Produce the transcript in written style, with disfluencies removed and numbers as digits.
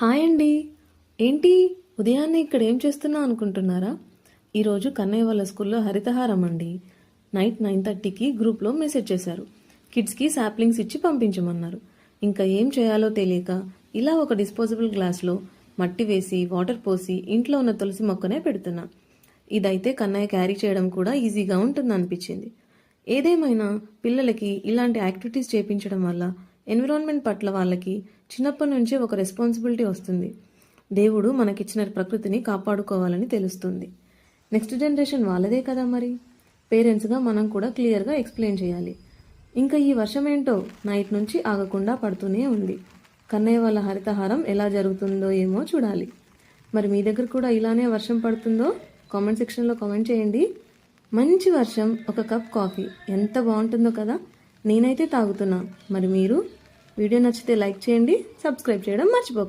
Hi అండి. ఏంటి ఉదయాన్నే ఇక్కడ ఏం చేస్తున్నా అనుకుంటున్నారా? ఈరోజు కన్నయ్య వాళ్ళ స్కూల్లో హరితహారం అండి. నైట్ 9:30కి గ్రూప్లో మెసేజ్ చేశారు. కిడ్స్కి శాప్లింగ్స్ ఇచ్చి పంపించమన్నారు. ఇంకా ఏం చేయాలో తెలియక ఇలా ఒక డిస్పోజబుల్ గ్లాస్లో మట్టి వేసి వాటర్ పోసి ఇంట్లో ఉన్న తులసి మొక్కనే పెడుతున్నా. ఇదైతే కన్నయ్య క్యారీ చేయడం కూడా ఈజీగా ఉంటుంది అనిపించింది. ఏదేమైనా పిల్లలకి ఇలాంటి యాక్టివిటీస్ చేపించడం వల్ల ఎన్విరాన్మెంట్ పట్ల వాళ్ళకి చిన్నప్పటి నుంచే ఒక రెస్పాన్సిబిలిటీ వస్తుంది. దేవుడు మనకిచ్చిన ప్రకృతిని కాపాడుకోవాలని తెలుస్తుంది. నెక్స్ట్ జనరేషన్ వాళ్ళదే కదా మరి. పేరెంట్స్గా మనం కూడా క్లియర్గా ఎక్స్ప్లెయిన్ చేయాలి. ఇంకా ఈ వర్షం ఏంటో నైట్ నుంచి ఆగకుండా పడుతూనే ఉంది. కన్నయ్య వాళ్ళ హరితహారం ఎలా జరుగుతుందో ఏమో చూడాలి. మరి మీ దగ్గర కూడా ఇలానే వర్షం పడుతుందో కామెంట్ సెక్షన్లో కామెంట్ చేయండి. మంచి వర్షం, ఒక కప్ కాఫీ ఎంత బాగుంటుందో కదా. నేనైతే తాగుతున్నా. మరి మీరు? వీడియో నచ్చితే లైక్ చేయండి, సబ్స్క్రైబ్ చేయడం మర్చిపోకండి.